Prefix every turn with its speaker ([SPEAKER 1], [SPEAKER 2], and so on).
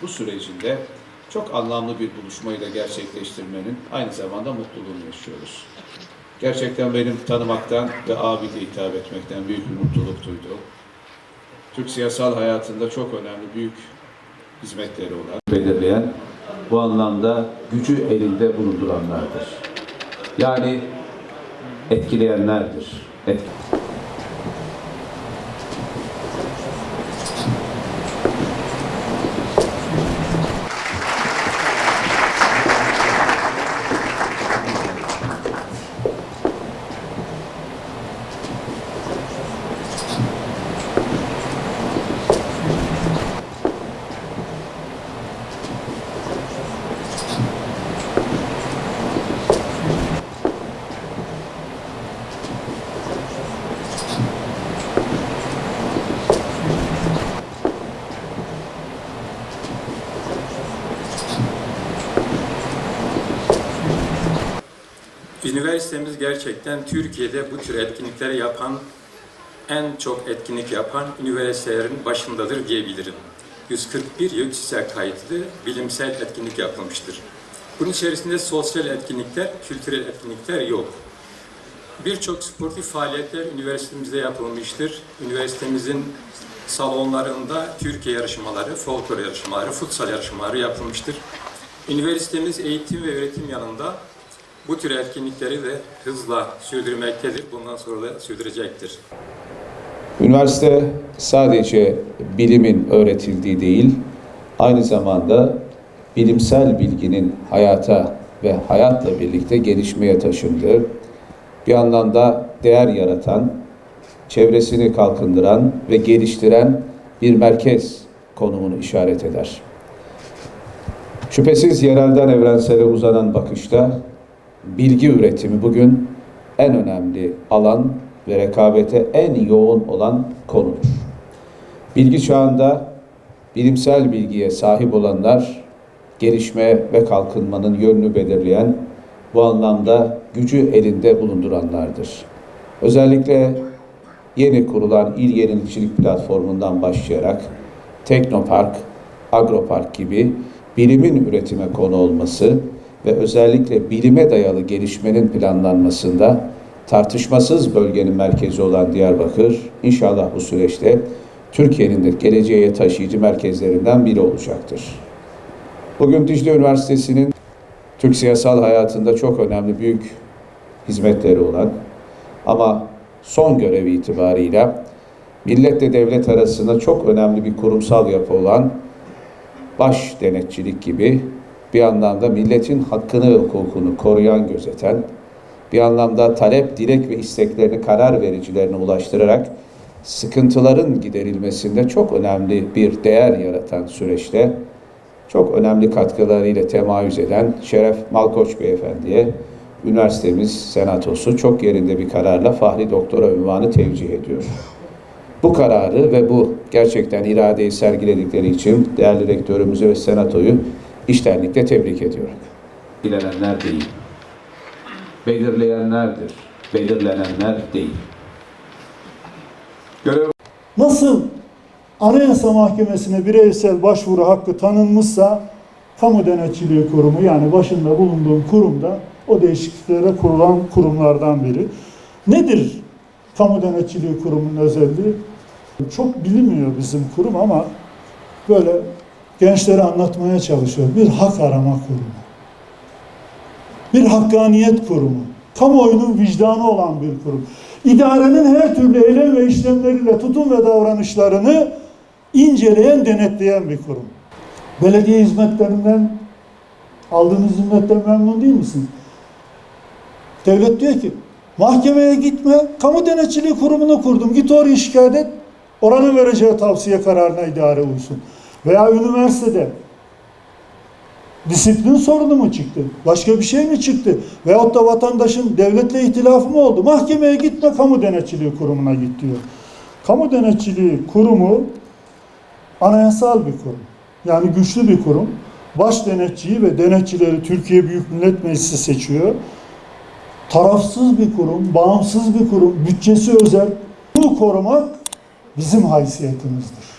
[SPEAKER 1] bu sürecinde çok anlamlı bir buluşmayı da gerçekleştirmenin aynı zamanda mutluluğunu yaşıyoruz. Gerçekten benim tanımaktan ve abi de hitap etmekten büyük bir mutluluk duyduğum, Türk siyasal hayatında çok önemli büyük hizmetleri olan, belirleyen, bu anlamda gücü elinde bulunduranlardır. Yani etkileyenlerdir.
[SPEAKER 2] Üniversitemiz gerçekten Türkiye'de bu tür etkinlikleri yapan, en çok etkinlik yapan üniversitelerin başındadır diyebilirim. 141 YÖKSİS'e kayıtlı bilimsel etkinlik yapılmıştır. Bunun içerisinde sosyal etkinlikler, kültürel etkinlikler yok. Birçok sportif faaliyetler üniversitemizde yapılmıştır. Üniversitemizin salonlarında Türkiye yarışmaları, folklor yarışmaları, futsal yarışmaları yapılmıştır. Üniversitemiz eğitim ve öğretim yanında bu tür etkinlikleri de hızla sürdürmektedir. Bundan sonra da sürdürecektir.
[SPEAKER 1] Üniversite sadece bilimin öğretildiği değil, aynı zamanda bilimsel bilginin hayata ve hayatla birlikte gelişmeye taşındığı, bir anlamda değer yaratan, çevresini kalkındıran ve geliştiren bir merkez konumunu işaret eder. Şüphesiz yerelden evrensele uzanan bakışta bilgi üretimi bugün en önemli alan ve rekabete en yoğun olan konudur. Bilgi çağında bilimsel bilgiye sahip olanlar gelişme ve kalkınmanın yönünü belirleyen, bu anlamda gücü elinde bulunduranlardır. Özellikle yeni kurulan İl Yenilikçilik Platformu'ndan başlayarak Teknopark, Agropark gibi bilimin üretime konu olması ve özellikle bilime dayalı gelişmenin planlanmasında tartışmasız bölgenin merkezi olan Diyarbakır, inşallah bu süreçte Türkiye'nin de geleceğe taşıyıcı merkezlerinden biri olacaktır. Bugün Dicle Üniversitesi'nin Türk siyasal hayatında çok önemli büyük hizmetleri olan ama son görevi itibarıyla milletle devlet arasında çok önemli bir kurumsal yapı olan baş denetçilik gibi bir anlamda milletin hakkını ve hukukunu koruyan, gözeten, bir anlamda talep, dilek ve isteklerini karar vericilerine ulaştırarak sıkıntıların giderilmesinde çok önemli bir değer yaratan süreçte çok önemli katkılarıyla temayüz eden Şeref Malkoç Beyefendi'ye üniversitemiz senatosu çok yerinde bir kararla Fahri Doktora unvanı tevcih ediyor. Bu kararı ve bu gerçekten iradeyi sergiledikleri için değerli rektörümüzü ve senatoyu içtenlikle tebrik ediyorum. Belirlenenler değil, belirleyenlerdir, belirlenenler değil.
[SPEAKER 3] Nasıl Anayasa Mahkemesi'ne bireysel başvuru hakkı tanınmışsa, Kamu Denetçiliği Kurumu, yani başında bulunduğum kurumda o değişikliklere kurulan kurumlardan biri. Nedir Kamu Denetçiliği Kurumu'nun özelliği? Çok bilinmiyor bizim kurum ama böyle gençlere anlatmaya çalışıyor. Bir hak arama kurumu. Bir hakkaniyet kurumu. Kamuoyunun vicdanı olan bir kurum. İdarenin her türlü eylem ve işlemleriyle tutum ve davranışlarını inceleyen, denetleyen bir kurum. Belediye hizmetlerinden, aldığınız hizmetten memnun değil misiniz? Devlet diyor ki, mahkemeye gitme, Kamu Denetçiliği Kurumu'nu kurdum, git oraya şikayet et, oranın vereceği tavsiye kararına idare uysun. Veya üniversitede disiplin sorunu mu çıktı? Başka bir şey mi çıktı? Veyahut da vatandaşın devletle ihtilafı mı oldu? Mahkemeye gitme, Kamu Denetçiliği Kurumu'na git diyor. Kamu Denetçiliği Kurumu anayasal bir kurum. Yani güçlü bir kurum. Baş denetçiyi ve denetçileri Türkiye Büyük Millet Meclisi seçiyor. Tarafsız bir kurum, bağımsız bir kurum, bütçesi özel. Bunu korumak bizim haysiyetimizdir.